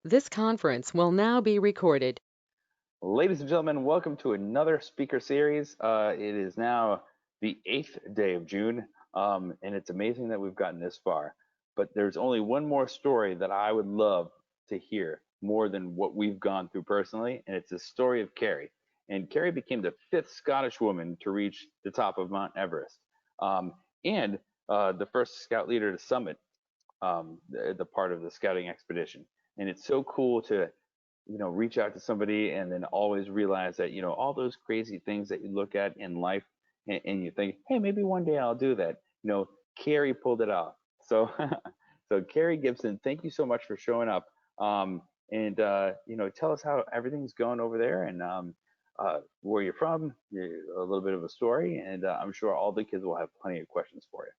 This conference will now be recorded. Ladies and gentlemen, welcome to another speaker series. It is now the 8th day of June, and it's amazing that we've gotten this far. But there's only one more story that I would love to hear more than what we've gone through personally, and it's the story of Carrie. And Carrie became the 5th Scottish woman to reach the top of Mount Everest, and the first scout leader to summit the part of the scouting expedition. And it's so cool to reach out to somebody and then always realize that all those crazy things that you look at in life, and you think, hey, maybe one day I'll do that. Carrie pulled it off. So so Carrie Gibson, thank you so much for showing up. And tell us how everything's going over there, and where you're from, a little bit of a story, and I'm sure all the kids will have plenty of questions for you.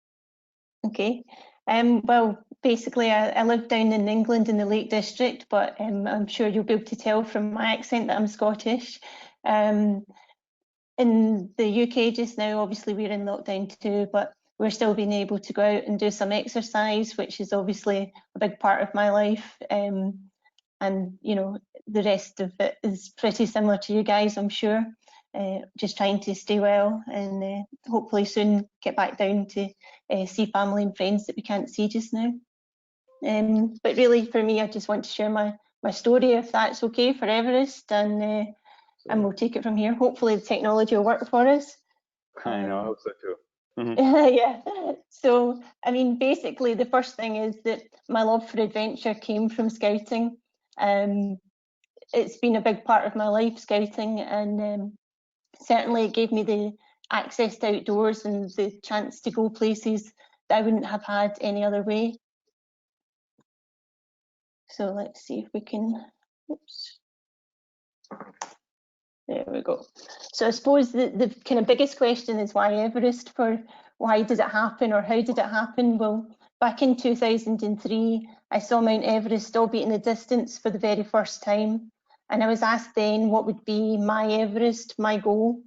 Okay. Well, basically, I live down in England in the Lake District, but I'm sure you'll be able to tell from my accent that I'm Scottish. In the UK just now, obviously, we're in lockdown too, but we're still being able to go out and do some exercise, which is obviously a big part of my life. And, the rest of it is pretty similar to you guys, I'm sure. Just trying to stay well and hopefully soon get back down to see family and friends that we can't see just now. But really, for me, I just want to share my story, if that's okay, for Everest, and we'll take it from here. Hopefully, the technology will work for us. I know, I hope so too. Yeah. So, I mean, basically, the first thing is that my love for adventure came from scouting. It's been a big part of my life, scouting, and certainly it gave me the access to outdoors and the chance to go places that I wouldn't have had any other way. So let's see if we can, oops. There we go. So I suppose the kind of biggest question is why Everest? Why did it happen, or how did it happen? Well, back in 2003, I saw Mount Everest, albeit in the distance, for the very first time. And I was asked then what would be my Everest, my goal.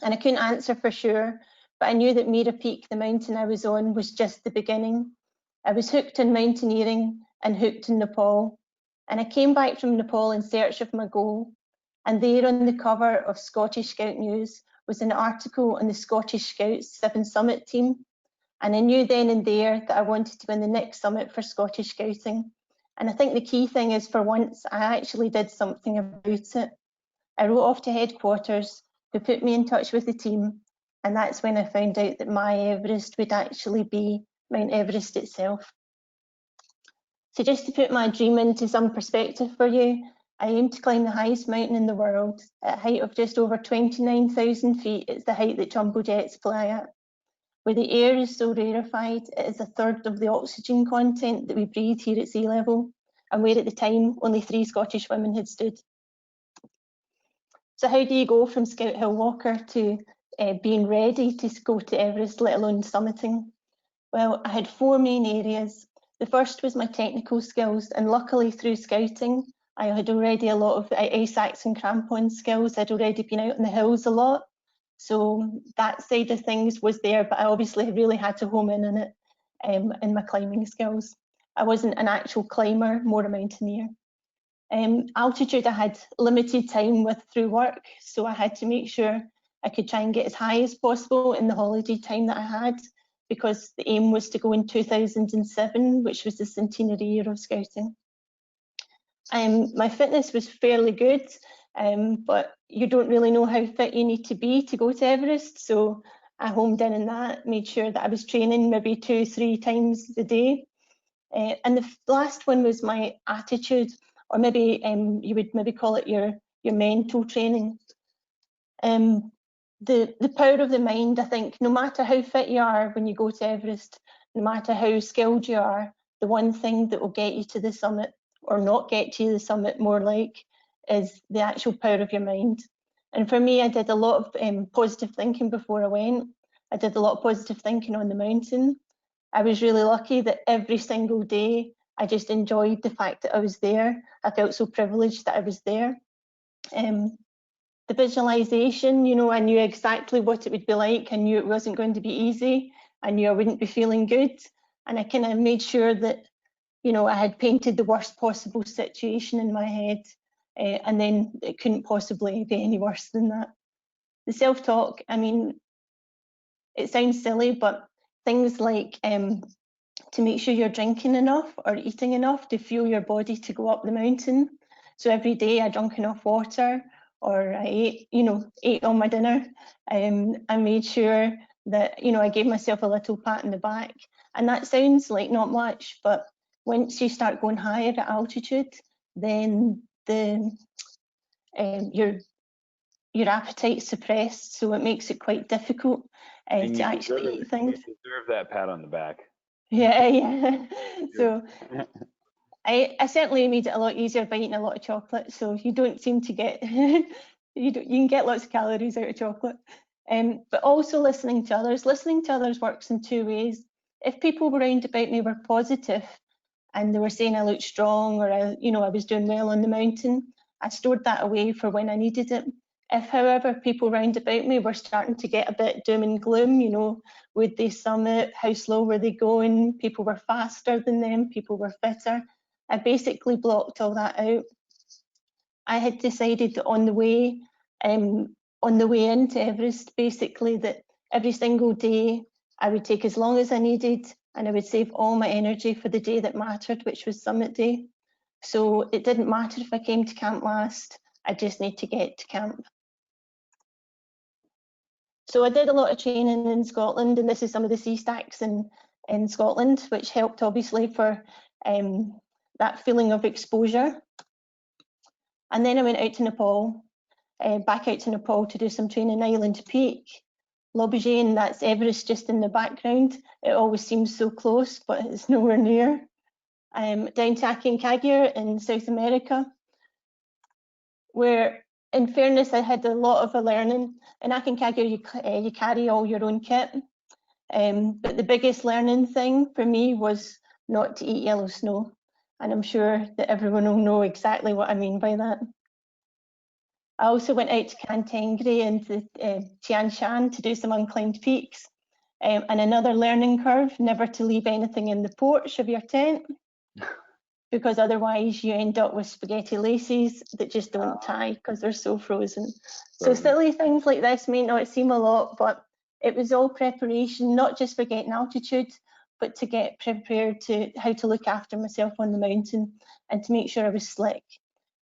And I couldn't answer for sure, but I knew that Mira Peak, the mountain I was on, was just the beginning. I was hooked on mountaineering and hooked in Nepal. And I came back from Nepal in search of my goal. And there on the cover of Scottish Scout News was an article on the Scottish Scouts 7 Summit team. And I knew then and there that I wanted to win the next summit for Scottish Scouting. And I think the key thing is, for once, I actually did something about it. I wrote off to headquarters, who put me in touch with the team. And that's when I found out that my Everest would actually be Mount Everest itself. So just to put my dream into some perspective for you, I aim to climb the highest mountain in the world at a height of just over 29,000 feet. It's the height that jumbo jets fly at. Where the air is so rarefied, it is a third of the oxygen content that we breathe here at sea level, and where at the time only 3 Scottish women had stood. So how do you go from Scout Hill Walker to being ready to go to Everest, let alone summiting? Well, I had 4 main areas. The first was my technical skills, and luckily through scouting, I had already a lot of ice axe and crampon skills. I'd already been out in the hills a lot. So that side of things was there, but I obviously really had to home in on it in my climbing skills. I wasn't an actual climber, more a mountaineer. Altitude I had limited time with through work, so I had to make sure I could try and get as high as possible in the holiday time that I had, because the aim was to go in 2007, which was the centenary year of scouting. My fitness was fairly good, but you don't really know how fit you need to be to go to Everest, so I homed in on that, made sure that I was training maybe 2-3 times a day. And the last one was my attitude, or maybe you would maybe call it your mental training. The power of the mind, I think, no matter how fit you are when you go to Everest, no matter how skilled you are, the one thing that will get you to the summit, or not get you to the summit more like, is the actual power of your mind. And for me, I did a lot of positive thinking before I went. I did a lot of positive thinking on the mountain. I was really lucky that every single day I just enjoyed the fact that I was there. I felt so privileged that I was there. The visualization, I knew exactly what it would be like. I knew it wasn't going to be easy. I knew I wouldn't be feeling good. And I kind of made sure that I had painted the worst possible situation in my head, and then it couldn't possibly be any worse than that. The self-talk, I mean, it sounds silly, but things like to make sure you're drinking enough or eating enough to fuel your body to go up the mountain. So every day I drank enough water, or I ate all my dinner. I made sure that, I gave myself a little pat on the back. And that sounds like not much, but once you start going higher at altitude, then your appetite's suppressed, so it makes it quite difficult to actually eat things. You deserve that pat on the back. Yeah. So I certainly made it a lot easier by eating a lot of chocolate. So you don't seem to get you can get lots of calories out of chocolate. But also listening to others. Listening to others works in two ways. If people around about me were positive and they were saying I looked strong, or I was doing well on the mountain, I stored that away for when I needed it. If, however, people round about me were starting to get a bit doom and gloom, would they summit? How slow were they going? People were faster than them, people were fitter. I basically blocked all that out. I had decided that on the way into Everest, basically, that every single day I would take as long as I needed, and I would save all my energy for the day that mattered, which was summit day. So it didn't matter if I came to camp last, I just need to get to camp. So I did a lot of training in Scotland, and this is some of the sea stacks in Scotland, which helped obviously for that feeling of exposure. And then I went out to Nepal, back out to Nepal to do some training in Island Peak. L'Aubergine, that's Everest just in the background. It always seems so close, but it's nowhere near. Down to Aconcagua in South America, where, in fairness, I had a lot of learning. In Aconcagua, you carry all your own kit. But the biggest learning thing for me was not to eat yellow snow. And I'm sure that everyone will know exactly what I mean by that. I also went out to Kantengri and to Tian Shan to do some unclimbed peaks. And another learning curve, never to leave anything in the porch of your tent, because otherwise you end up with spaghetti laces that just don't tie because they're so frozen. So silly things like this may not seem a lot, but it was all preparation, not just for getting altitude, but to get prepared to how to look after myself on the mountain and to make sure I was slick.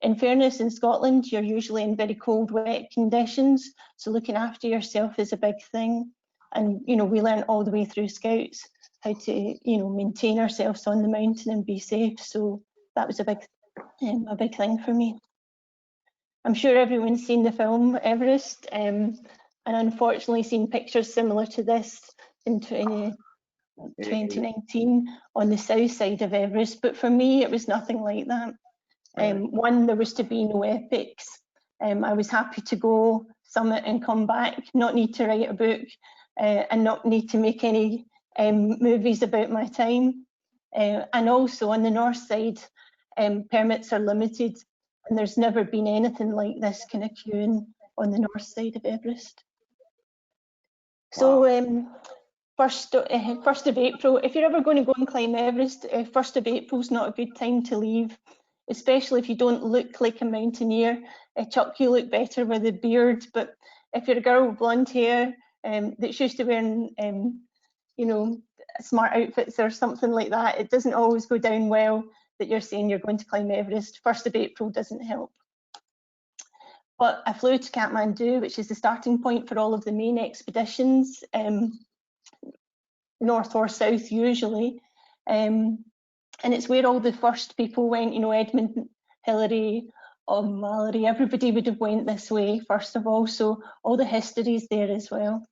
In fairness, in Scotland, you're usually in very cold, wet conditions, so looking after yourself is a big thing. And we learned all the way through Scouts how to maintain ourselves on the mountain and be safe. So that was a big thing for me. I'm sure everyone's seen the film Everest, and unfortunately seen pictures similar to this in 2019 on the south side of Everest, but for me it was nothing like that. One, there was to be no epics. I was happy to go summit and come back, not need to write a book, and not need to make any movies about my time. And also on the north side, permits are limited, and there's never been anything like this kind of queuing on the north side of Everest. So 1st of April, if you're ever going to go and climb Everest, 1st of April is not a good time to leave, especially if you don't look like a mountaineer. Chuck, you look better with a beard, but if you're a girl with blonde hair that's used to wearing smart outfits or something like that, it doesn't always go down well that you're saying you're going to climb Everest. 1st of April doesn't help. But I flew to Kathmandu, which is the starting point for all of the main expeditions, north or south usually. And it's where all the first people went, Edmund Hillary, Mallory, everybody would have went this way first of all. So all the history's there as well.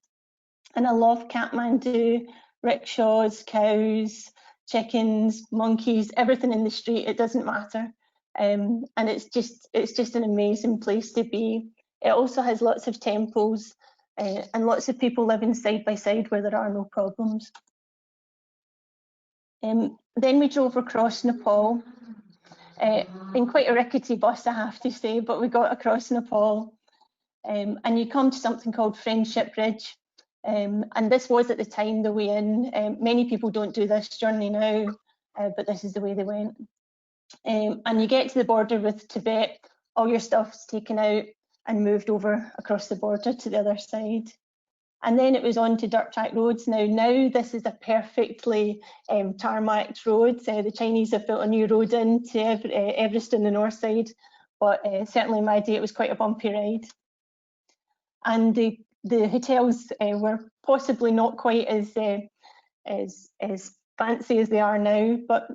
And I love Kathmandu, rickshaws, cows, chickens, monkeys, everything in the street, it doesn't matter. And it's just an amazing place to be. It also has lots of temples and lots of people living side by side where there are no problems. Then we drove across Nepal in quite a rickety bus, I have to say, but we got across Nepal and you come to something called Friendship Ridge. And this was at the time the way in. Many people don't do this journey now. but this is the way they went. And you get to the border with Tibet, all your stuff's taken out and moved over across the border to the other side. And then it was on to dirt track roads. Now this is a perfectly tarmacked road. The Chinese have built a new road into Everest on the north side, but certainly in my day it was quite a bumpy ride. And the hotels were possibly not quite as fancy as they are now, but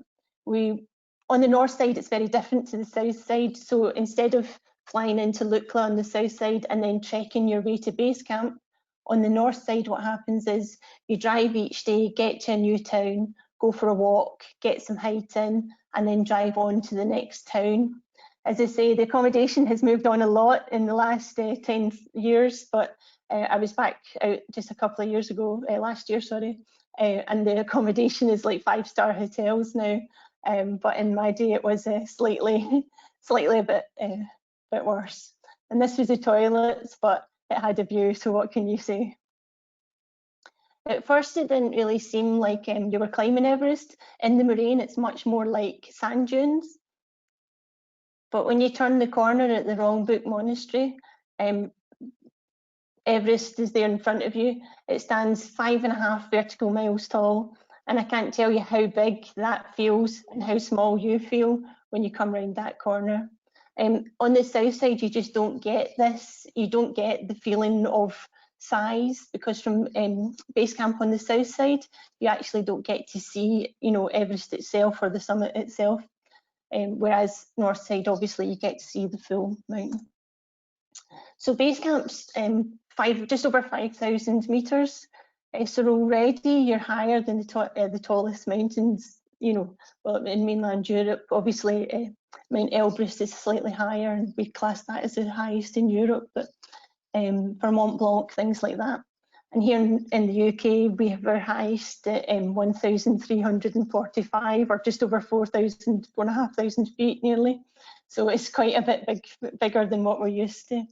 on the north side it's very different to the south side. So instead of flying into Lukla on the south side and then trekking your way to base camp, on the north side what happens is you drive each day, get to a new town, go for a walk, get some height in, and then drive on to the next town. As I say, the accommodation has moved on a lot in the last 10 years, but I was back out just a couple of years ago, last year, sorry, and the accommodation is like 5-star hotels now. But in my day, it was slightly a bit worse. And this was the toilets, but it had a view, so what can you say? At first, it didn't really seem like you were climbing Everest. In the moraine, it's much more like sand dunes. But when you turn the corner at the Wrong Book Monastery, Everest is there in front of you. It stands 5.5 vertical miles tall, and I can't tell you how big that feels and how small you feel when you come round that corner. On the south side, you just don't get this. You don't get the feeling of size, because from base camp on the south side, you actually don't get to see, Everest itself or the summit itself. Whereas north side, obviously, you get to see the full mountain. So base camp's just over 5,000 meters. So already you're higher than the tallest mountains, well, in mainland Europe. Obviously, Mount Everest is slightly higher, and we class that as the highest in Europe, but for Mont Blanc, things like that. And here in the UK, we have our highest at 1,345, or just over 4,500 feet nearly. So it's quite a bit bigger than what we're used to.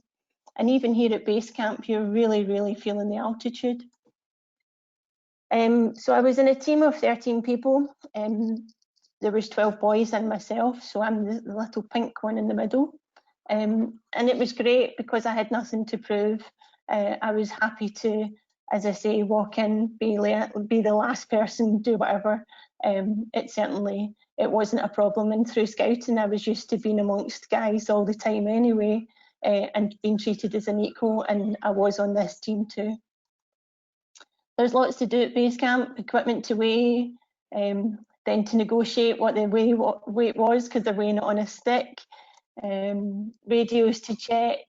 And even here at base camp, you're really, really feeling the altitude. So I was in a team of 13 people. There was 12 boys and myself, so I'm the little pink one in the middle. And it was great because I had nothing to prove. I was happy to, as I say, walk in, be the last person, do whatever. It wasn't a problem. And through scouting, I was used to being amongst guys all the time anyway, and being treated as an equal, and I was on this team too. There's lots to do at base camp: equipment to weigh, then to negotiate what the weight was, because they're weighing it on a stick, radios to check,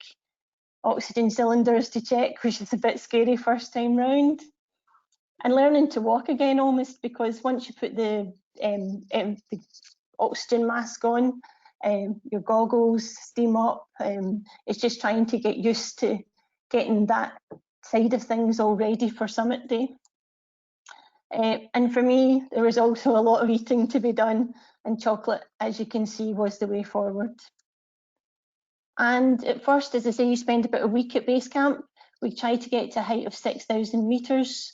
oxygen cylinders to check, which is a bit scary first time round, and learning to walk again almost, because once you put the oxygen mask on, your goggles, steam up, it's just trying to get used to getting that side of things all ready for summit day. And for me, there was also a lot of eating to be done, and chocolate, as you can see, was the way forward. And at first, as I say, you spend about a week at base camp. We try to get to a height of 6,000 meters,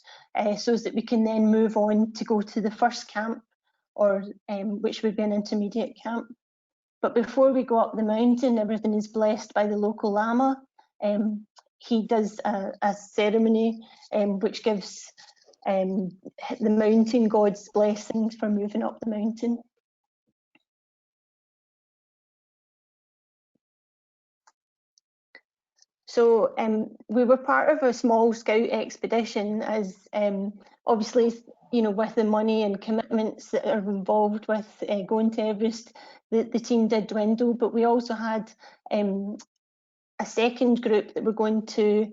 so that we can then move on to go to the first camp, or which would be an intermediate camp. But before we go up the mountain, everything is blessed by the local lama. He does a ceremony which gives the mountain god's blessings for moving up the mountain. So we were part of a small scout expedition, as obviously, with the money and commitments that are involved with going to Everest, the team did dwindle, but we also had a second group that were going to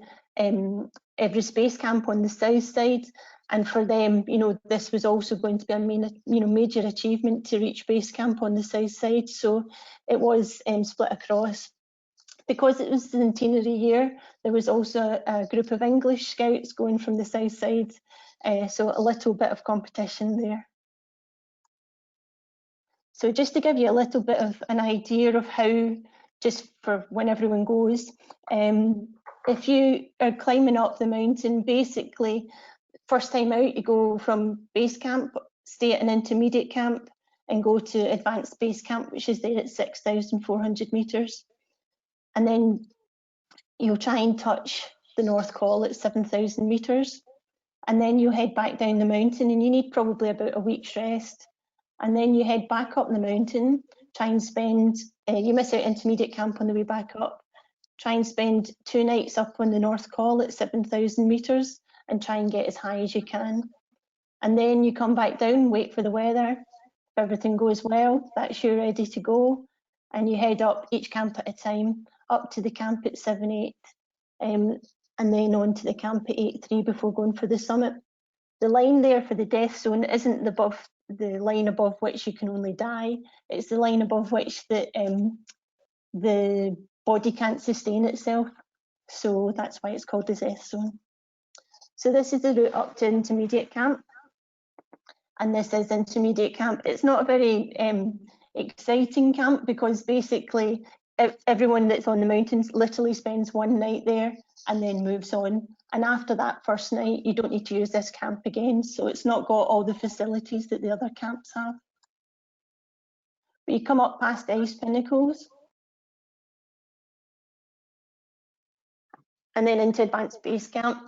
Everest Base Camp on the south side, and for them, this was also going to be a major achievement to reach base camp on the south side. So it was split across. Because it was the centenary year, there was also a group of English scouts going from the south side, so a little bit of competition there. So just to give you a little bit of an idea of how, just for when everyone goes, if you are climbing up the mountain, basically, first time out, you go from base camp, stay at an intermediate camp, and go to Advanced Base Camp, which is there at 6,400 metres. And then you'll try and touch the North Col at 7,000 metres. And then you head back down the mountain, and you need probably about a week's rest. And then you head back up the mountain, try and spend, you miss out intermediate camp on the way back up, try and spend 2 nights up on the North Col at 7,000 metres and try and get as high as you can. And then you come back down, wait for the weather. If everything goes well, that's you ready to go. And you head up each camp at a time, up to the camp at 7-8, and then on to the camp at 8-3 before going for the summit. The line there for the death zone isn't the line above which you can only die. It's the line above which the body can't sustain itself. So that's why it's called the death zone. So this is the route up to intermediate camp. And this is intermediate camp. It's not a very exciting camp because basically everyone that's on the mountains literally spends 1 night there and then moves on. And after that first night, you don't need to use this camp again. So it's not got all the facilities that the other camps have. But you come up past ice pinnacles and then into Advanced Base Camp.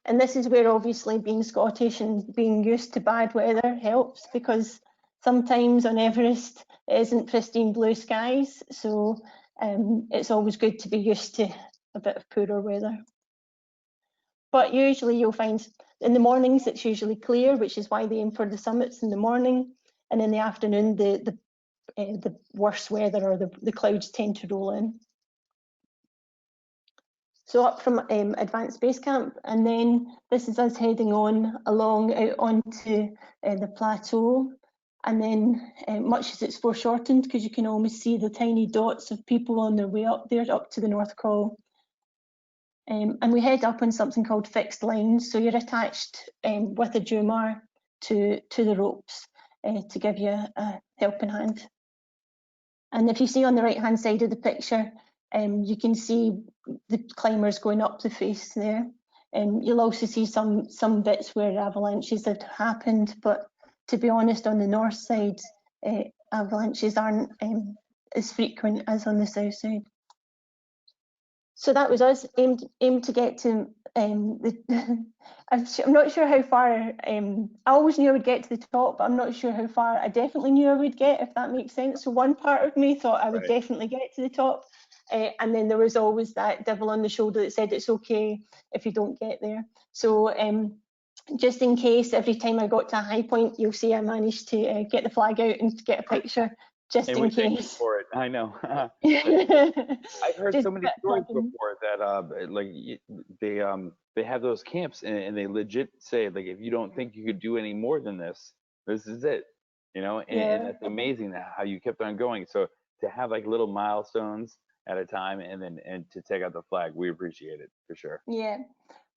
And this is where obviously being Scottish and being used to bad weather helps, because sometimes on Everest it isn't pristine blue skies. So it's always good to be used to a bit of poorer weather. But usually you'll find in the mornings it's usually clear, which is why they aim for the summits in the morning. And in the afternoon, the worse weather or the clouds tend to roll in. So up from Advanced Base Camp, and then this is us heading on along out onto the plateau. And then much as it's foreshortened, because you can almost see the tiny dots of people on their way up there, up to the North Col. And we head up on something called fixed lines. So you're attached with a Jumar to the ropes to give you a helping hand. And if you see on the right-hand side of the picture, you can see the climbers going up the face there. You'll also see some bits where avalanches had happened, but to be honest, on the north side, avalanches aren't as frequent as on the south side. So that was us, aimed to get to I'm not sure how far, I always knew I would get to the top, but I'm not sure how far I definitely knew I would get, if that makes sense. So one part of me thought I would definitely get to the top. And then there was always that devil on the shoulder that said it's okay if you don't get there. So just in case, every time I got to a high point, you'll see I managed to get the flag out and get a picture, just in case. Thank you for it. I know. I've heard Just so many stories before that like they have those camps and they legit say, like, if you don't think you could do any more than this, this is it, you know. And it's amazing how you kept on going. So to have like little milestones at a time and to take out the flag, we appreciate it for sure. Yeah.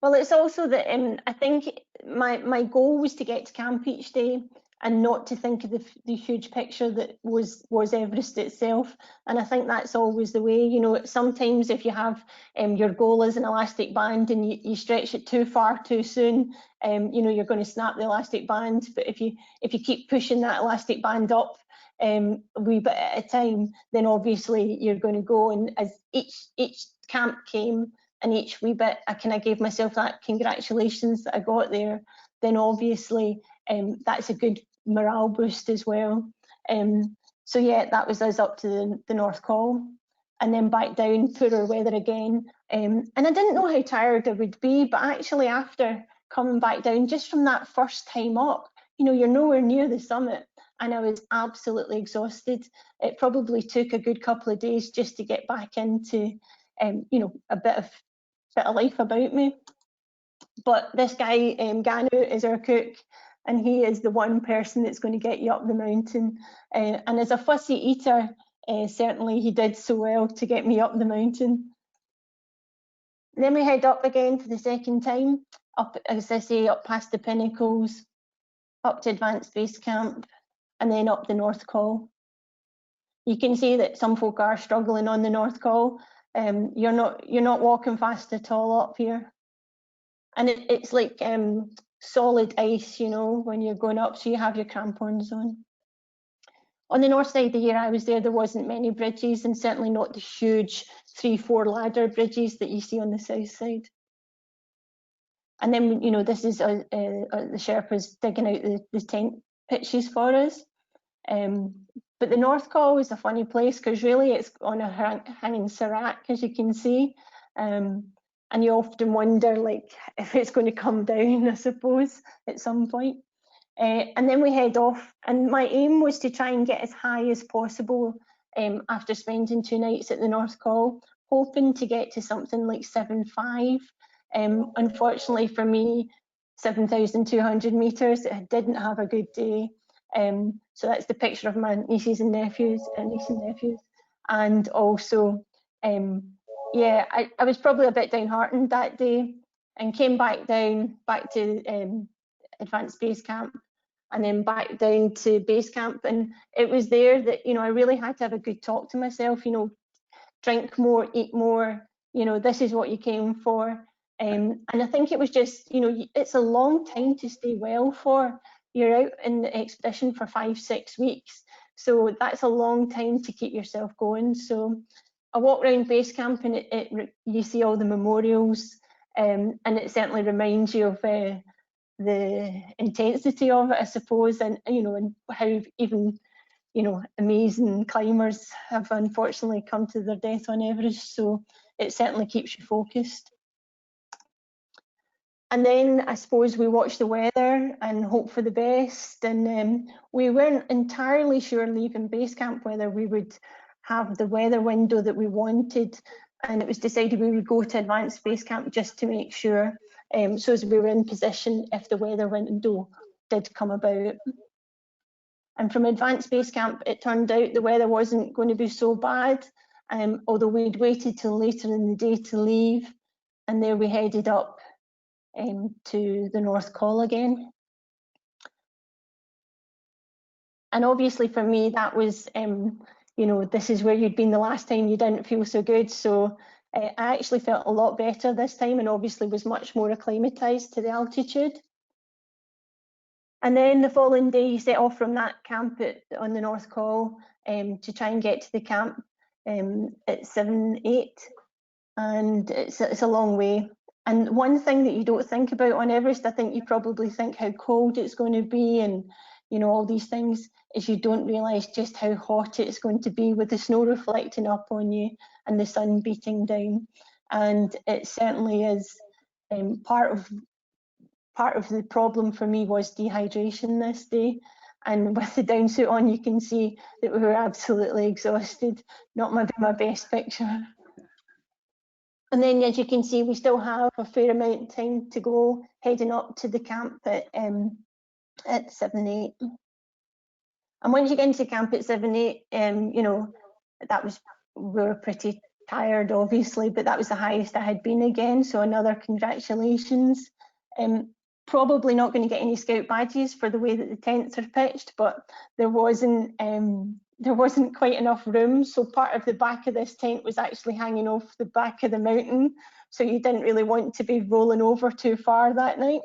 Well, it's also that I think my goal was to get to camp each day and not to think of the huge picture that was Everest itself. And I think that's always the way, you know. Sometimes if you have your goal is an elastic band and you stretch it too far too soon, you know, you're going to snap the elastic band. But if you keep pushing that elastic band up a wee bit at a time, then obviously you're going to go. And as each camp came, and each wee bit I kind of gave myself that congratulations that I got there, then obviously that's a good morale boost as well. So yeah, that was us up to the North Col, and then back down, poorer weather again. And I didn't know how tired I would be, but actually after coming back down, just from that first time up, you know, you're nowhere near the summit, and I was absolutely exhausted. It probably took a good couple of days just to get back into you know, a bit of life about me. But this guy, Ganu, is our cook, and he is the one person that's going to get you up the mountain. And as a fussy eater, certainly he did so well to get me up the mountain. Then we head up again for the second time, up, as I say, up past the pinnacles, up to Advanced Base Camp, and then up the North Col. You can see that some folk are struggling on the North Col. You're not walking fast at all up here. And it's like solid ice, you know, when you're going up, so you have your crampons on. On the north side, the year I was there wasn't many bridges, and certainly not the huge 3-4 ladder bridges that you see on the south side. And then, you know, this is the Sherpas digging out the tent pitches for us. But the North Col is a funny place because really it's on a hanging serac, as you can see. And you often wonder, like, if it's going to come down, I suppose, at some point. And then we head off, and my aim was to try and get as high as possible after spending 2 nights at the North Col, hoping to get to something like 7.5. Unfortunately for me, 7,200 metres, it didn't have a good day. So that's the picture of my nieces and nephews, and also, yeah, I was probably a bit downhearted that day, and came back to advanced base camp, and then back down to base camp. And it was there that, you know, I really had to have a good talk to myself, you know, drink more, eat more, you know, this is what you came for. And I think it was just, you know, it's a long time to stay well for. You're out in the expedition for 5-6 weeks. So that's a long time to keep yourself going. So I walk around base camp, and you see all the memorials, and it certainly reminds you of the intensity of it, I suppose, and, you know, and how even, you know, amazing climbers have unfortunately come to their death on Everest. So it certainly keeps you focused. And then I suppose we watch the weather and hope for the best. And we weren't entirely sure leaving base camp whether we would have the weather window that we wanted. And it was decided we would go to advanced base camp just to make sure, so as we were in position if the weather window did come about. And from advanced base camp, it turned out the weather wasn't going to be so bad, although we'd waited till later in the day to leave. And there we headed up to the North Col again. And obviously for me, that was, you know, this is where you'd been the last time you didn't feel so good. So I actually felt a lot better this time, and obviously was much more acclimatized to the altitude. And then the following day, you set off from that camp on the North Col to try and get to the camp at 7-8. And it's a long way. And one thing that you don't think about on Everest, I think you probably think how cold it's going to be and, you know, all these things, is you don't realise just how hot it's going to be with the snow reflecting up on you and the sun beating down. And it certainly is part of the problem for me was dehydration this day. And with the down suit on, you can see that we were absolutely exhausted. Not maybe my best picture. And then, as you can see, we still have a fair amount of time to go, heading up to the camp at 7-8. And once you get into camp at 7-8, you know, we were pretty tired, obviously, but that was the highest I had been again. So another congratulations. Probably not going to get any scout badges for the way that the tents are pitched, but there wasn't quite enough room. So part of the back of this tent was actually hanging off the back of the mountain. So you didn't really want to be rolling over too far that night.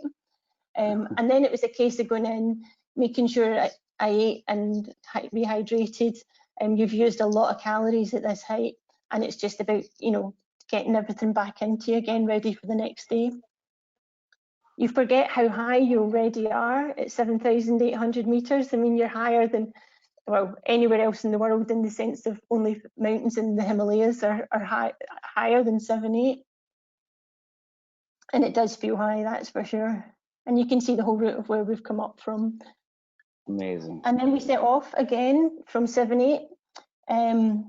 And then it was a case of going in, making sure I ate and rehydrated. You've used a lot of calories at this height, and it's just about, you know, getting everything back into you again, ready for the next day. You forget how high you already are at 7,800 metres. I mean, you're higher than, well, anywhere else in the world, in the sense of only mountains in the Himalayas are higher than 7-8. And it does feel high, that's for sure. And you can see the whole route of where we've come up from. Amazing. And then we set off again from 7-8. And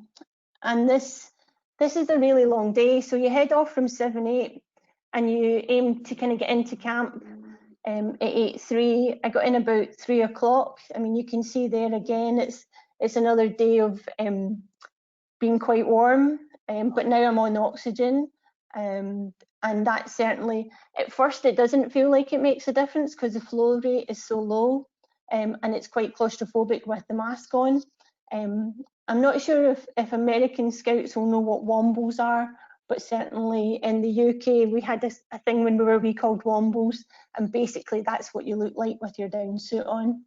this is a really long day. So you head off from 7-8 and you aim to kind of get into camp at 8-3. I got in about 3 o'clock. I mean, you can see there again, it's another day of being quite warm, but now I'm on oxygen. And that certainly, at first it doesn't feel like it makes a difference because the flow rate is so low, and it's quite claustrophobic with the mask on. I'm not sure if American Scouts will know what wombles are, but certainly in the UK we had a thing when we were wee called wombles, and basically that's what you look like with your down suit on.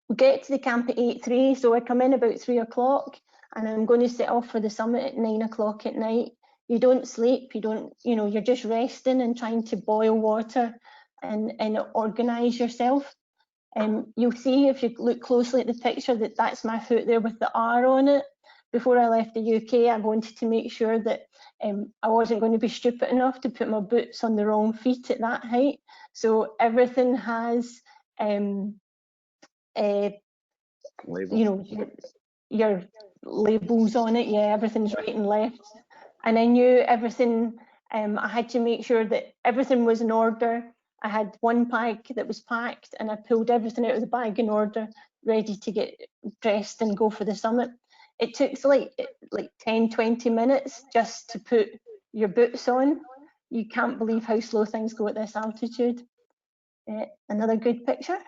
We get to the camp at 8:03, so I come in about 3 o'clock, and I'm going to set off for the summit at 9 o'clock at night. You don't sleep, you don't, you're just resting and trying to boil water and organise yourself. You'll see if you look closely at the picture that that's my foot there with the R on it. Before I left the UK, I wanted to make sure that I wasn't going to be stupid enough to put my boots on the wrong feet at that height. So everything has, your labels on it. Yeah, everything's right and left. And I knew everything. I had to make sure that everything was in order. I had one bag that was packed, and I pulled everything out of the bag in order, ready to get dressed and go for the summit. It took like 10, 20 minutes just to put your boots on. You can't believe how slow things go at this altitude. Another good picture.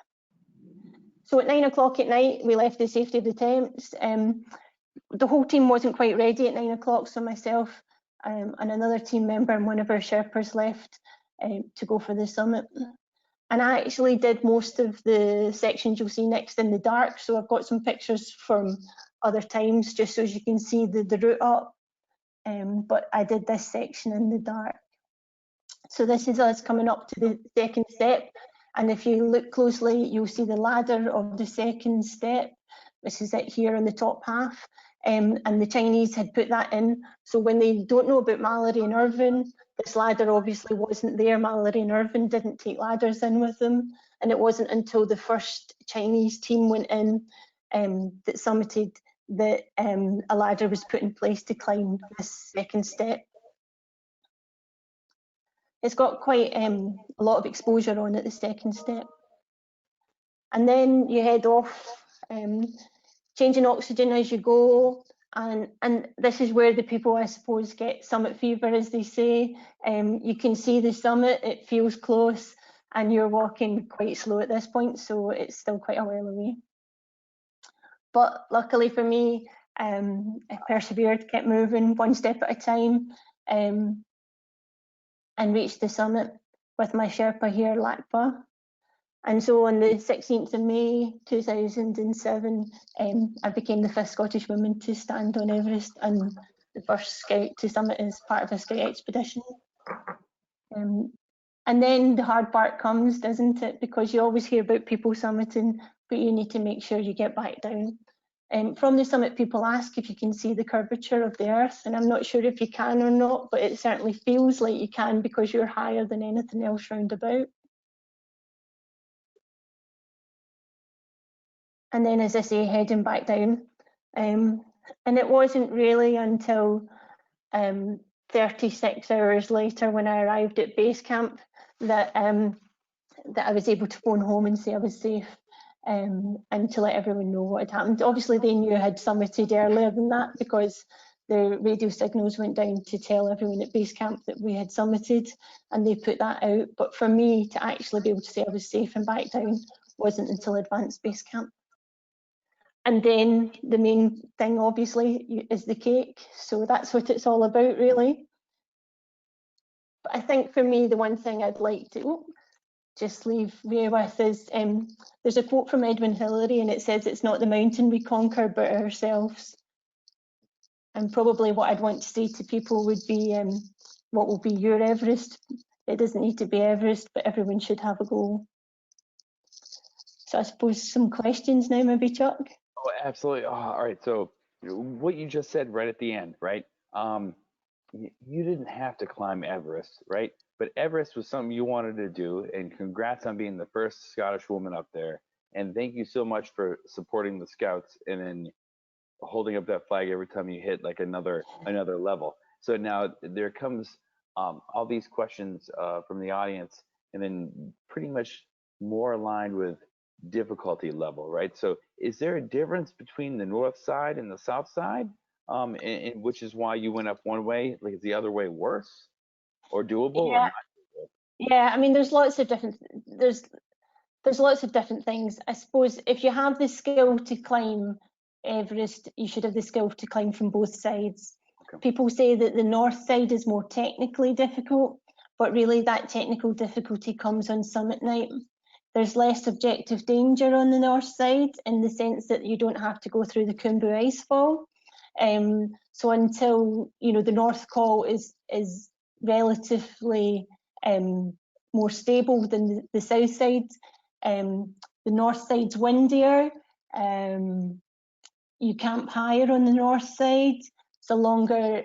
So at 9 o'clock at night, we left the safety of the tents. The whole team wasn't quite ready at 9 o'clock, so myself and another team member and one of our Sherpas left to go for the summit. And I actually did most of the sections you'll see next in the dark, so I've got some pictures from other times just so you can see the route up. But I did this section in the dark. So this is us coming up to the second step, and if you look closely, you'll see the ladder of the second step. This is it here in the top half, and the Chinese had put that in. So when they don't know about Mallory and Irvine, this ladder obviously wasn't there. Mallory and Irvine didn't take ladders in with them, and it wasn't until the first Chinese team went in that summited that a ladder was put in place to climb this second step. It's got quite a lot of exposure on it, the second step. And then you head off, changing oxygen as you go. And this is where the people, I suppose, get summit fever, as they say. You can see the summit, it feels close, and you're walking quite slow at this point, so it's still quite a while away. But luckily for me, I persevered, kept moving one step at a time, and reached the summit with my Sherpa here, Lakpa. And so on the 16th of May 2007, I became the first Scottish woman to stand on Everest and the first scout to summit as part of a scout expedition. And then the hard part comes, doesn't it? Because you always hear about people summiting, but you need to make sure you get back down. From the summit, people ask if you can see the curvature of the earth, and I'm not sure if you can or not, but it certainly feels like you can because you're higher than anything else round about. And then, as I say, heading back down. And it wasn't really until 36 hours later when I arrived at base camp that that I was able to phone home and say I was safe, and to let everyone know what had happened. Obviously, they knew I had summited earlier than that because the radio signals went down to tell everyone at base camp that we had summited, and they put that out. But for me to actually be able to say I was safe and back down wasn't until advanced base camp. And then the main thing, obviously, is the cake. So that's what it's all about, really. But I think for me, the one thing I'd like to just leave you with is there's a quote from Edwin Hillary, and it says, "It's not the mountain we conquer, but ourselves." And probably what I'd want to say to people would be, what will be your Everest? It doesn't need to be Everest, but everyone should have a goal. So I suppose some questions now, maybe, Chuck? Oh, absolutely. Oh, all right. So what you just said right at the end, right? You didn't have to climb Everest, right? But Everest was something you wanted to do, and congrats on being the first Scottish woman up there. And thank you so much for supporting the Scouts and then holding up that flag every time you hit like another level. So now there comes all these questions from the audience, and then pretty much more aligned with difficulty level, right? So is there a difference between the north side and the south side? And which is why you went up one way, like is the other way worse or doable or not doable? Yeah, I mean, there's lots of different things. I suppose if you have the skill to climb Everest, you should have the skill to climb from both sides. Okay. People say that the north side is more technically difficult, but really that technical difficulty comes on summit night. there's less objective danger on the north side, in the sense that you don't have to go through the Khumbu icefall. So until, you know, the North Col is relatively more stable than the south side. The north side's windier. You camp higher on the north side. It's a longer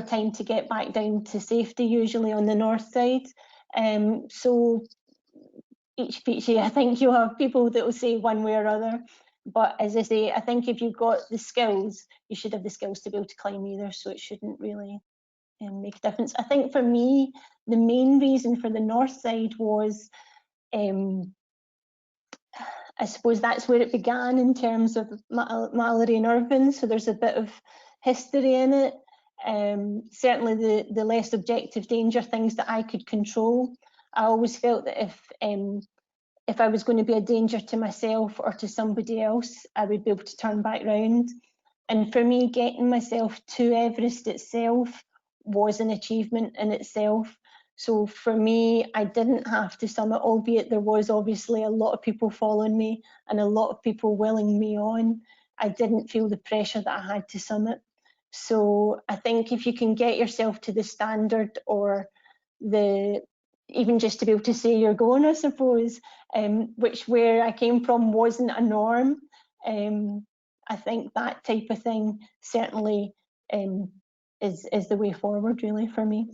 time to get back down to safety, usually on the north side. So each year, I think you'll have people that will say one way or other. But as I say, I think if you've got the skills, you should have the skills to be able to climb either, so it shouldn't really make a difference. I think for me, the main reason for the north side was, I suppose that's where it began in terms of Mallory and Irvine, so there's a bit of history in it. Certainly the less objective danger, things that I could control. I always felt that if I was going to be a danger to myself or to somebody else, I would be able to turn back round. And for me, getting myself to Everest itself was an achievement in itself. So for me, I didn't have to summit, albeit there was obviously a lot of people following me and a lot of people willing me on. I didn't feel the pressure that I had to summit. So I think if you can get yourself to the standard, or even just to be able to say you're going, I suppose, which where I came from wasn't a norm. I think that type of thing certainly is the way forward, really, for me.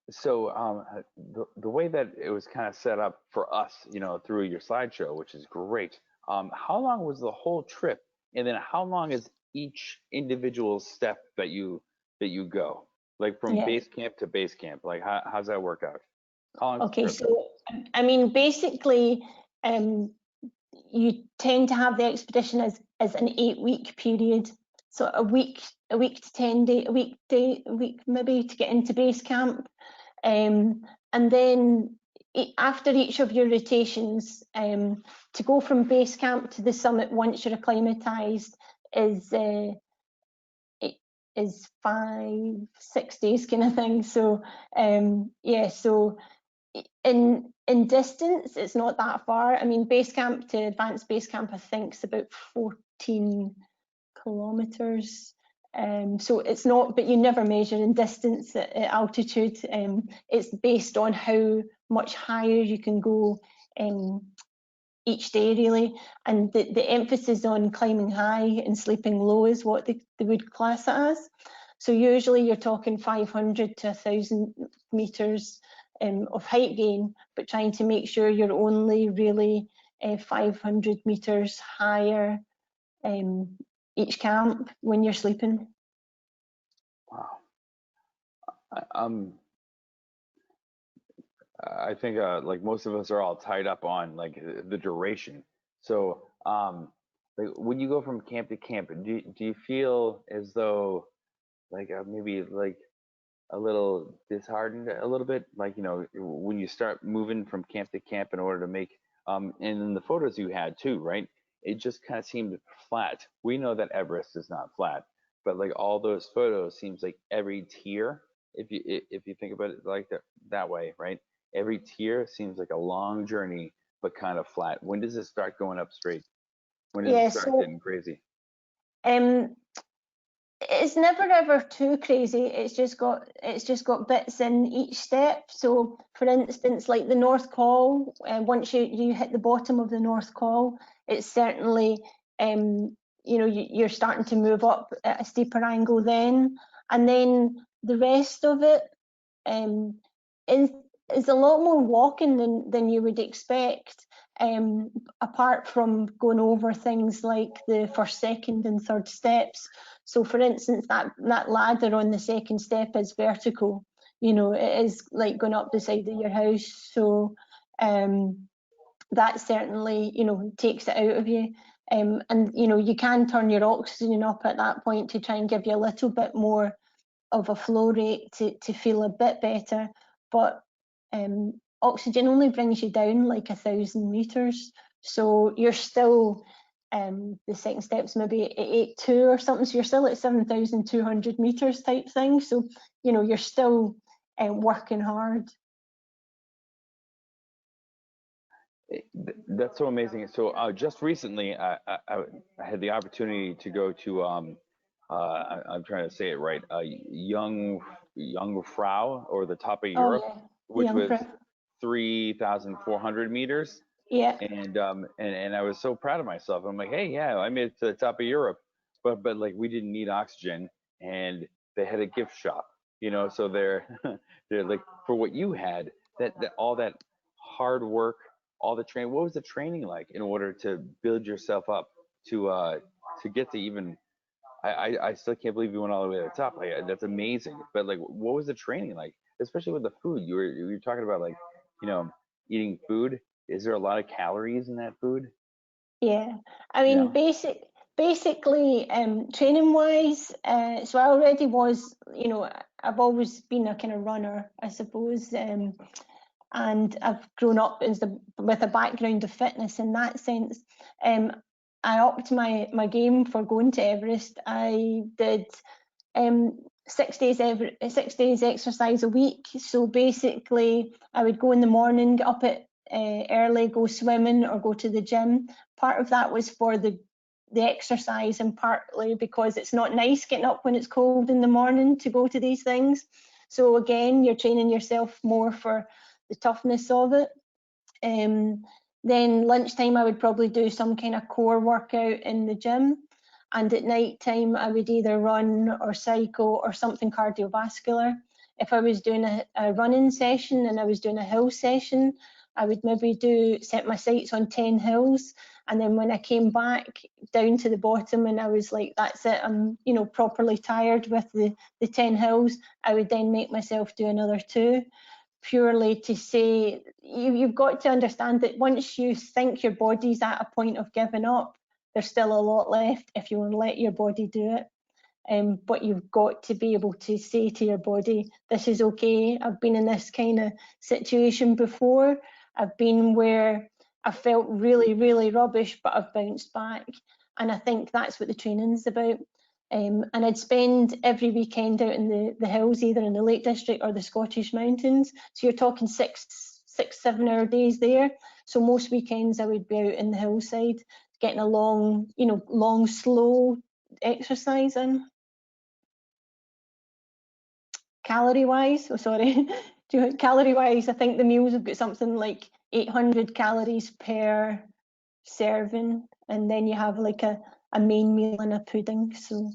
So the way that it was kind of set up for us, you know, through your slideshow, which is great. How long was the whole trip, and then how long is each individual step that you go, like from base camp to base camp? Like how's that work out? How long? Okay, so I mean, basically, you tend to have the expedition as an 8-week period. So a week to 10 day, a week maybe to get into base camp. And then after each of your rotations, to go from base camp to the summit once you're acclimatized is 5-6 days kind of thing. So yeah, so in distance, it's not that far. I mean, base camp to advanced base camp, I think, is about 14 kilometers. So it's not, but you never measure in distance at altitude. It's based on how much higher you can go each day, really. And the emphasis on climbing high and sleeping low is what they would class it as. So usually you're talking 500 to 1,000 meters of height gain, but trying to make sure you're only really 500 meters higher each camp when you're sleeping. Wow. I think like most of us are all tied up on like the duration. So like when you go from camp to camp, do you feel as though like maybe like a little disheartened a little bit, like, you know, when you start moving from camp to camp in order to make and in the photos you had too, right? It just kind of seemed flat. We know that Everest is not flat, but like all those photos seems like every tier, if you think about it like that way, right? Every tier seems like a long journey, but kind of flat. When does it start going up straight? When does it start getting crazy? It's never ever too crazy. It's just got bits in each step. So for instance, like the North Col, once you hit the bottom of the North Col, it's certainly you know, you're starting to move up at a steeper angle then, and then the rest of it is a lot more walking than you would expect. Apart from going over things like the first, second, and third steps. So, for instance, that ladder on the second step is vertical. You know, it is like going up the side of your house. So that certainly, you know, takes it out of you. And you know, you can turn your oxygen up at that point to try and give you a little bit more of a flow rate to feel a bit better. But oxygen only brings you down like 1,000 meters, so you're still the second step's maybe at 8.2 or something, so you're still at 7,200 meters type thing. So you know, you're still working hard. That's so amazing. So just recently, I had the opportunity to go to I'm trying to say it right, Young Frau, or the top of Oh Europe, yeah, which young was pro. 3,400 meters, Yeah, and I was so proud of myself. I'm like, hey, yeah, I made it to the top of Europe, but like we didn't need oxygen, and they had a gift shop, so they're they're like, for what you had, that all that hard work, all the training. What was the training like in order to build yourself up to get to even? I still can't believe you went all the way to the top. Like that's amazing. But like, what was the training like, especially with the food? You were talking about, like, you know, eating food. Is there a lot of calories in that food? yeah. I mean, Yeah. basically, training wise, so I already was, I've always been a kind of runner, I suppose. And I've grown up with a background of fitness in that sense. Um, I upped my game for going to Everest. I did 6 days 6 days exercise a week. So basically, I would go in the morning, get up at early, go swimming or go to the gym. Part of that was for the exercise, and partly because it's not nice getting up when it's cold in the morning to go to these things. So again, you're training yourself more for the toughness of it. Then lunchtime, I would probably do some kind of core workout in the gym. And at night time, I would either run or cycle or something cardiovascular. If I was doing a running session and I was doing a hill session, I would maybe set my sights on 10 hills. And then when I came back down to the bottom and I was like, that's it, I'm properly tired with the 10 hills, I would then make myself do another 2, purely to say you've got to understand that once you think your body's at a point of giving up, there's still a lot left if you want to let your body do it. But you've got to be able to say to your body, this is okay. I've been in this kind of situation before. I've been where I felt really, really rubbish, but I've bounced back. And I think that's what the training's about. And I'd spend every weekend out in the hills, either in the Lake District or the Scottish Mountains. So you're talking 7 hour days there. So most weekends I would be out in the hillside, getting a long, slow exercise in. Calorie wise, calorie wise, I think the meals have got something like 800 calories per serving, and then you have like a main meal and a pudding. So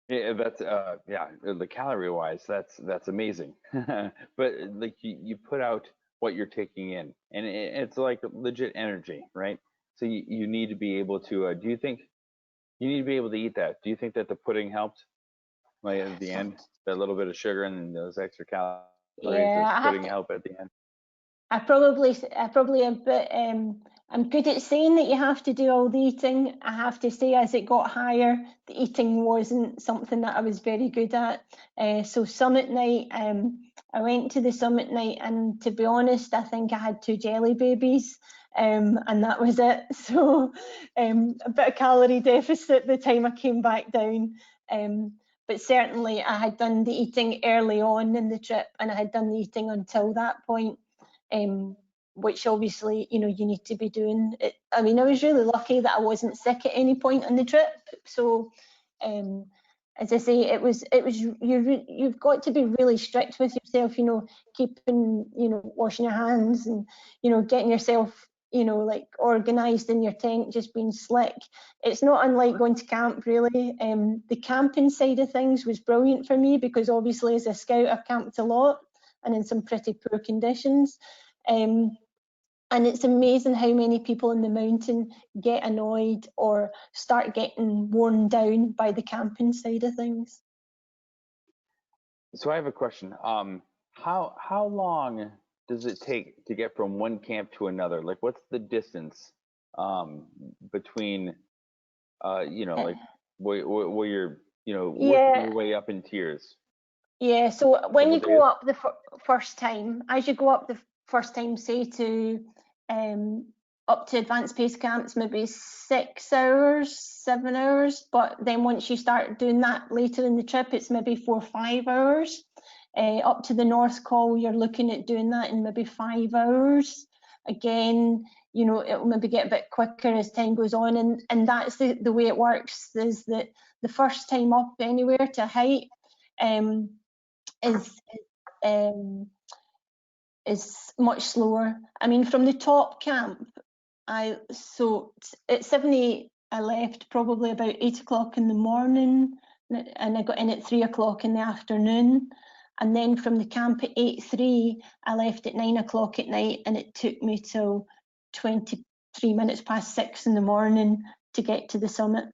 Yeah, that's yeah, the calorie wise, that's amazing. But like you put out what you're taking in, and it's like legit energy, right? So you need to be able to. Do you think you need to be able to eat that? Do you think that the pudding helped, like at the end, that little bit of sugar and those extra calories? yeah, Does I have pudding to. help at the end? I probably a bit. I'm good at saying that you have to do all the eating. I have to say, as it got higher, the eating wasn't something that I was very good at. So summit night, I went to the summit night, and to be honest, I think I had 2 jelly babies, and that was it. So a bit of calorie deficit the time I came back down. But certainly, I had done the eating early on in the trip, and I had done the eating until that point. Which obviously you need to be doing it. I mean, I was really lucky that I wasn't sick at any point on the trip. So as I say, you've got to be really strict with yourself, keeping, washing your hands, and getting yourself like organized in your tent, just being slick. It's not unlike going to camp, really. The camping side of things was brilliant for me, because obviously as a scout I've camped a lot and in some pretty poor conditions. And it's amazing how many people in the mountain get annoyed or start getting worn down by the camping side of things. So I have a question. How long does it take to get from one camp to another? Like, what's the distance between Uh, like where you're working yeah, your way up in tiers? yeah. So when Couple you go days? up the first time, as you go up the first time, say to um, up to advanced pace camps, maybe 6 hours, 7 hours. But then once you start doing that later in the trip, it's maybe 4 or 5 hours. Up to the North Col, you're looking at doing that in maybe 5 hours. Again, you know, it'll maybe get a bit quicker as time goes on, and that's the way it works, is that the first time up anywhere to height is much slower. I mean, from the top camp, so at 78, I left probably about 8 o'clock in the morning, and I got in at 3 o'clock in the afternoon. And then from the camp at 8:03, I left at 9 o'clock at night, and it took me till 23 minutes past 6 in the morning to get to the summit.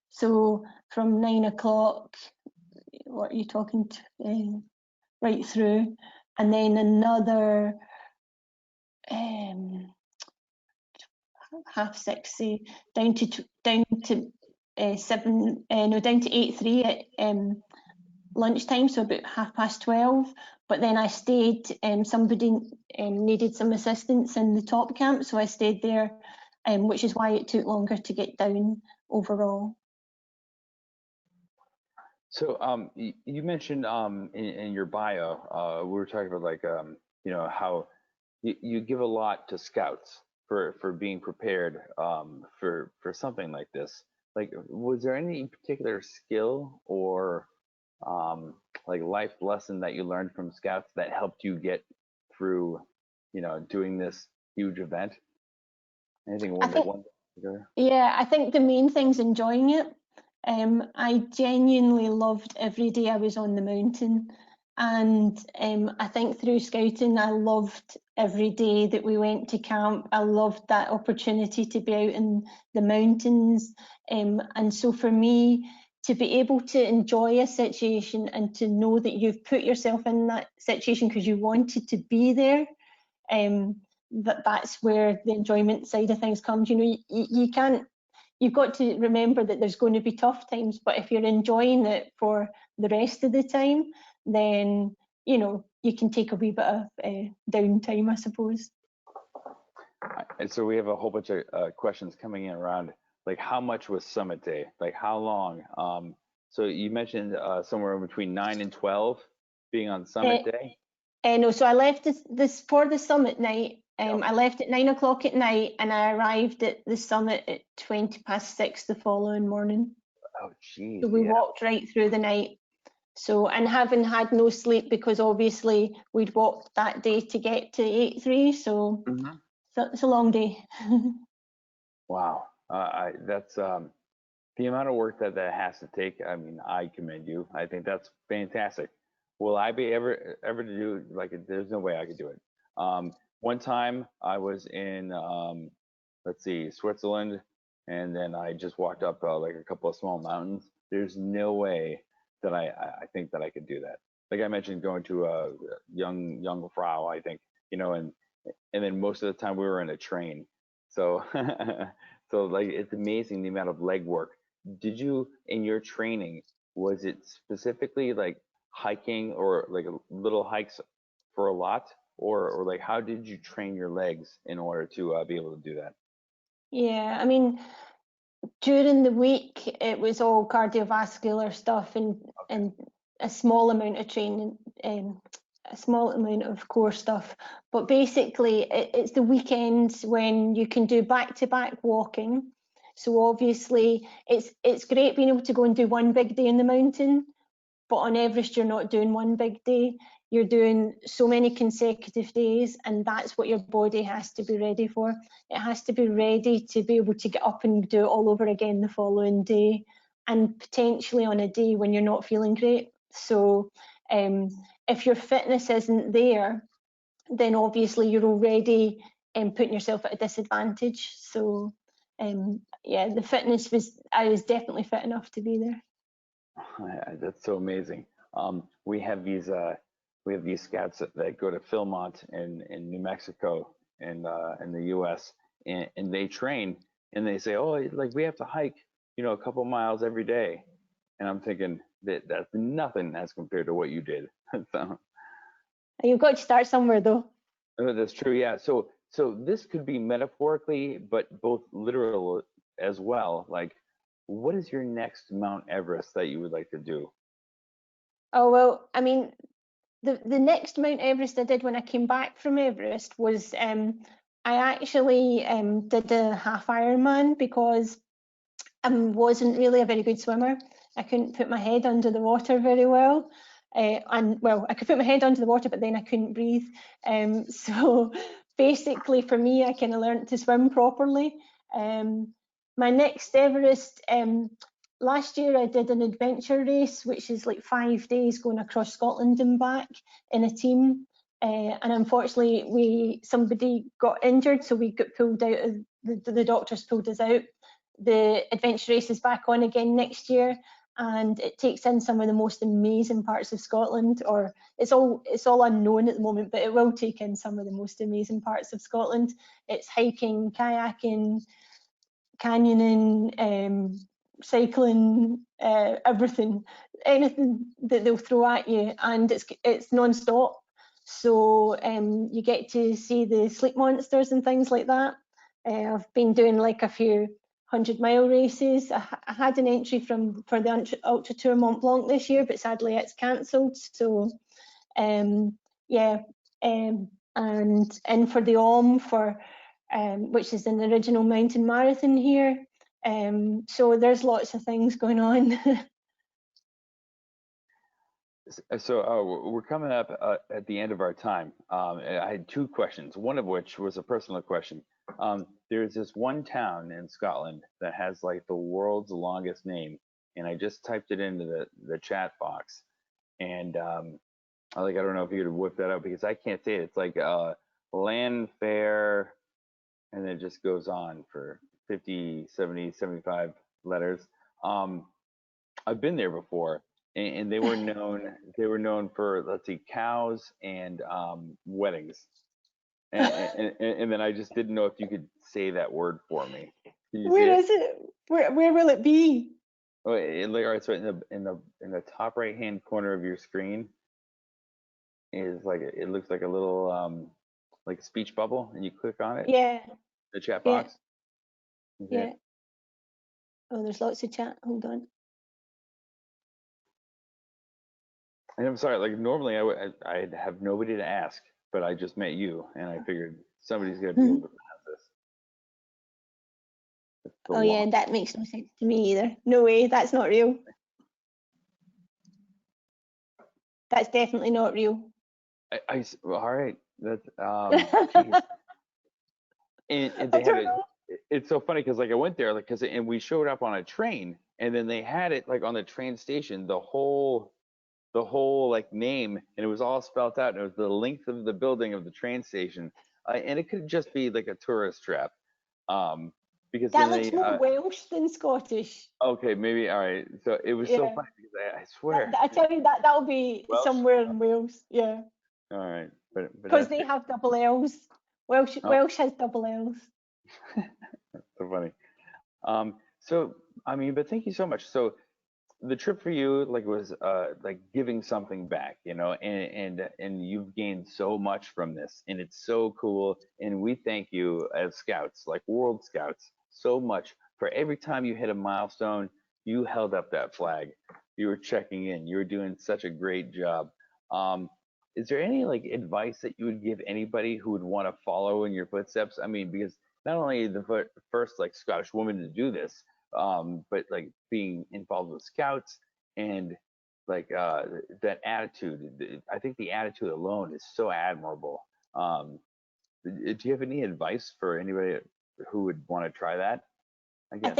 So from 9 o'clock, what are you talking to, right through, and then another 6:30, down to 8:03 at lunchtime, so about 12:30. But then I stayed. Somebody needed some assistance in the top camp, so I stayed there, which is why it took longer to get down overall. So you mentioned in your bio, we were talking about like you know, how you give a lot to scouts for being prepared for something like this. Like, was there any particular skill or like life lesson that you learned from scouts that helped you get through, you know, doing this huge event? Anything one particular? Yeah, I think the main thing's enjoying it. I genuinely loved every day I was on the mountain, and I think through scouting I loved every day that we went to camp. I loved that opportunity to be out in the mountains, and so for me to be able to enjoy a situation and to know that you've put yourself in that situation because you wanted to be there, that's where the enjoyment side of things comes. You know, you can't, you've got to remember that there's going to be tough times, but if you're enjoying it for the rest of the time, then, you know, you can take a wee bit of downtime, I suppose. And so we have a whole bunch of questions coming in around, like, how much was summit day? Like, how long? So you mentioned somewhere between 9 and 12 being on summit day? No, so I left this for the summit night. I left at 9 o'clock at night, and I arrived at the summit at 20 past 6 the following morning. Oh, geez. So we walked right through the night. So, and having had no sleep, because obviously we'd walked that day to get to 8:03, so it's a long day. Wow. That's the amount of work that has to take. I mean, I commend you. I think that's fantastic. Will I be ever to do, like, there's no way I could do it. One time I was in, let's see, Switzerland, and then I just walked up like a couple of small mountains. There's no way that I think that I could do that. Like I mentioned, going to a young Frau, I think, you know, and then most of the time we were in a train. So so like, it's amazing the amount of leg work. Did you, in your training, was it specifically like hiking or like little hikes for a lot, or like, how did you train your legs in order to be able to do that? Yeah, I mean, during the week it was all cardiovascular stuff and a small amount of training, a small amount of core stuff. But basically, it's the weekends when you can do back-to-back walking. So obviously, it's great being able to go and do one big day in the mountain, but on Everest, you're not doing one big day. You're doing so many consecutive days, and that's what your body has to be ready for. It has to be ready to be able to get up and do it all over again the following day, and potentially on a day when you're not feeling great. So if your fitness isn't there, then obviously you're already putting yourself at a disadvantage. So yeah, the fitness I was definitely fit enough to be there. That's so amazing. We have these scouts that go to Philmont in New Mexico and in the U.S. And they train, and they say, oh, like, we have to hike, you know, a couple miles every day. And I'm thinking that's nothing as compared to what you did. So, You've got to start somewhere, though. that's true. Yeah. So this could be metaphorically, but both literal as well. Like, what is your next Mount Everest that you would like to do? Oh, well, I mean, the next Mount Everest I did when I came back from Everest was I actually did a half Ironman because I wasn't really a very good swimmer. I couldn't put my head under the water very well. And well, I could put my head under the water, but then I couldn't breathe. So basically for me, I kind of learned to swim properly. My next Everest, last year I did an adventure race, which is like 5 days going across Scotland and back in a team. And unfortunately, somebody got injured, so we got pulled out of the doctors pulled us out. The adventure race is back on again next year, and it takes in some of the most amazing parts of Scotland. Or it's all unknown at the moment, but it will take in some of the most amazing parts of Scotland. It's hiking, kayaking, canyoning, cycling, everything, anything that they'll throw at you, and it's non-stop. So you get to see the sleep monsters and things like that. I've been doing like a few 100-mile races. I had an entry for the Ultra Tour Mont Blanc this year, but sadly it's cancelled. So yeah, and in for the for which is an original mountain marathon here. So there's lots of things going on. So we're coming up at the end of our time. I had two questions, one of which was a personal question. There's this one town in Scotland that has like the world's longest name, and I just typed it into the chat box, and I don't know if you could whip that up because I can't say it. It's like Landfair, and it just goes on for 50, 70, 75 letters. I've been there before, and they were known for, let's see, cows and weddings. And then I just didn't know if you could say that word for me. Where is it? Where will it be? Oh, all right. So in the top right hand corner of your screen is like it looks like a little like speech bubble, and you click on it. Yeah. The chat box. Yeah. Oh, there's lots of chat. Hold on. And I'm sorry, like normally I'd have nobody to ask, but I just met you, and I figured somebody's gonna be able to pronounce this. Oh yeah, that makes no sense to me either. No way, that's not real. That's definitely not real. All right, that's and they had it. It's so funny because like I went there and we showed up on a train, and then they had it like on the train station, the whole like name, and it was all spelled out, and it was the length of the building of the train station, and it could just be like a tourist trap, because that looks more Welsh than Scottish. Okay, maybe, all right. So it was so funny because I swear. I tell you that'll be Welsh? Somewhere in Wales, yeah. All right, but because they have double L's. Welsh has double L's. That's so funny. So I mean, but thank you so much. So the trip for you was like giving something back, and you've gained so much from this, and it's so cool. And we thank you as scouts, like World Scouts, so much for every time you hit a milestone, you held up that flag. You were checking in. You were doing such a great job. Is there any advice that you would give anybody who would want to follow in your footsteps? I mean, because not only the first Scottish woman to do this, but being involved with scouts and that attitude. I think the attitude alone is so admirable. Do you have any advice for anybody who would want to try that? I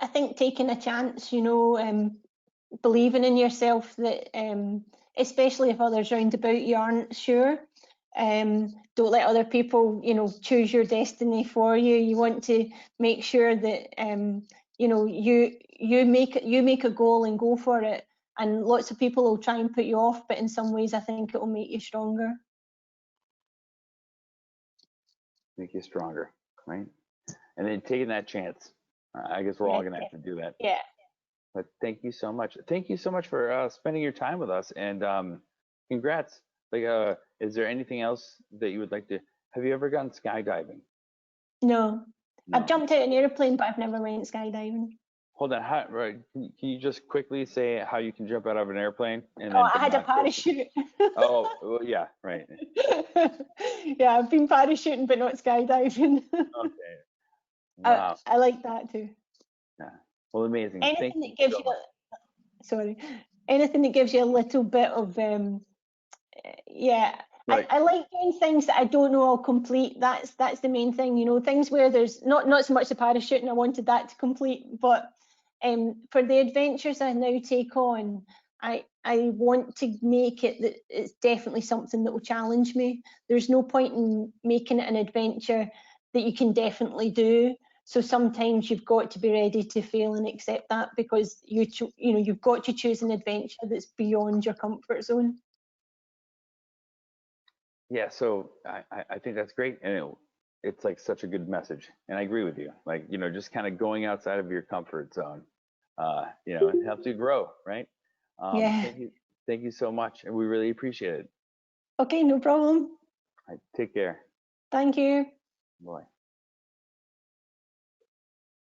think taking a chance, believing in yourself, that especially if others round about you aren't sure. Don't let other people, choose your destiny for you. You want to make sure that you make a goal and go for it. And lots of people will try and put you off, but in some ways, I think it will make you stronger. Make you stronger, right? And then taking that chance. I guess we're all gonna have to do that. Yeah. But thank you so much. Thank you so much for spending your time with us, and congrats. Is there anything else that you would like to? Have you ever gone skydiving? No. I've jumped out of an airplane, but I've never went skydiving. Hold on. How, right? Can you just quickly say how you can jump out of an airplane and Oh, then, I but had a not go? parachute. Oh, well, yeah, right. Yeah, I've been parachuting, but not skydiving. Okay. I, Wow. I like that too. Yeah. Well, amazing. Thank Anything you that gives so you, much. sorry, anything that gives you a little bit of yeah, Right. I like doing things that I don't know I'll complete. That's the main thing, you know, things where there's not so much the parachuting, I wanted that to complete, but for the adventures I now take on, I want to make it that it's definitely something that will challenge me. There's no point in making it an adventure that you can definitely do. So sometimes you've got to be ready to fail and accept that, because you know you've got to choose an adventure that's beyond your comfort zone. Yeah. So I think that's great. And it's like such a good message. And I agree with you. Like, just kind of going outside of your comfort zone, it helps you grow, right? Yeah. Thank you so much. And we really appreciate it. Okay, no problem. All right, take care. Thank you. Bye.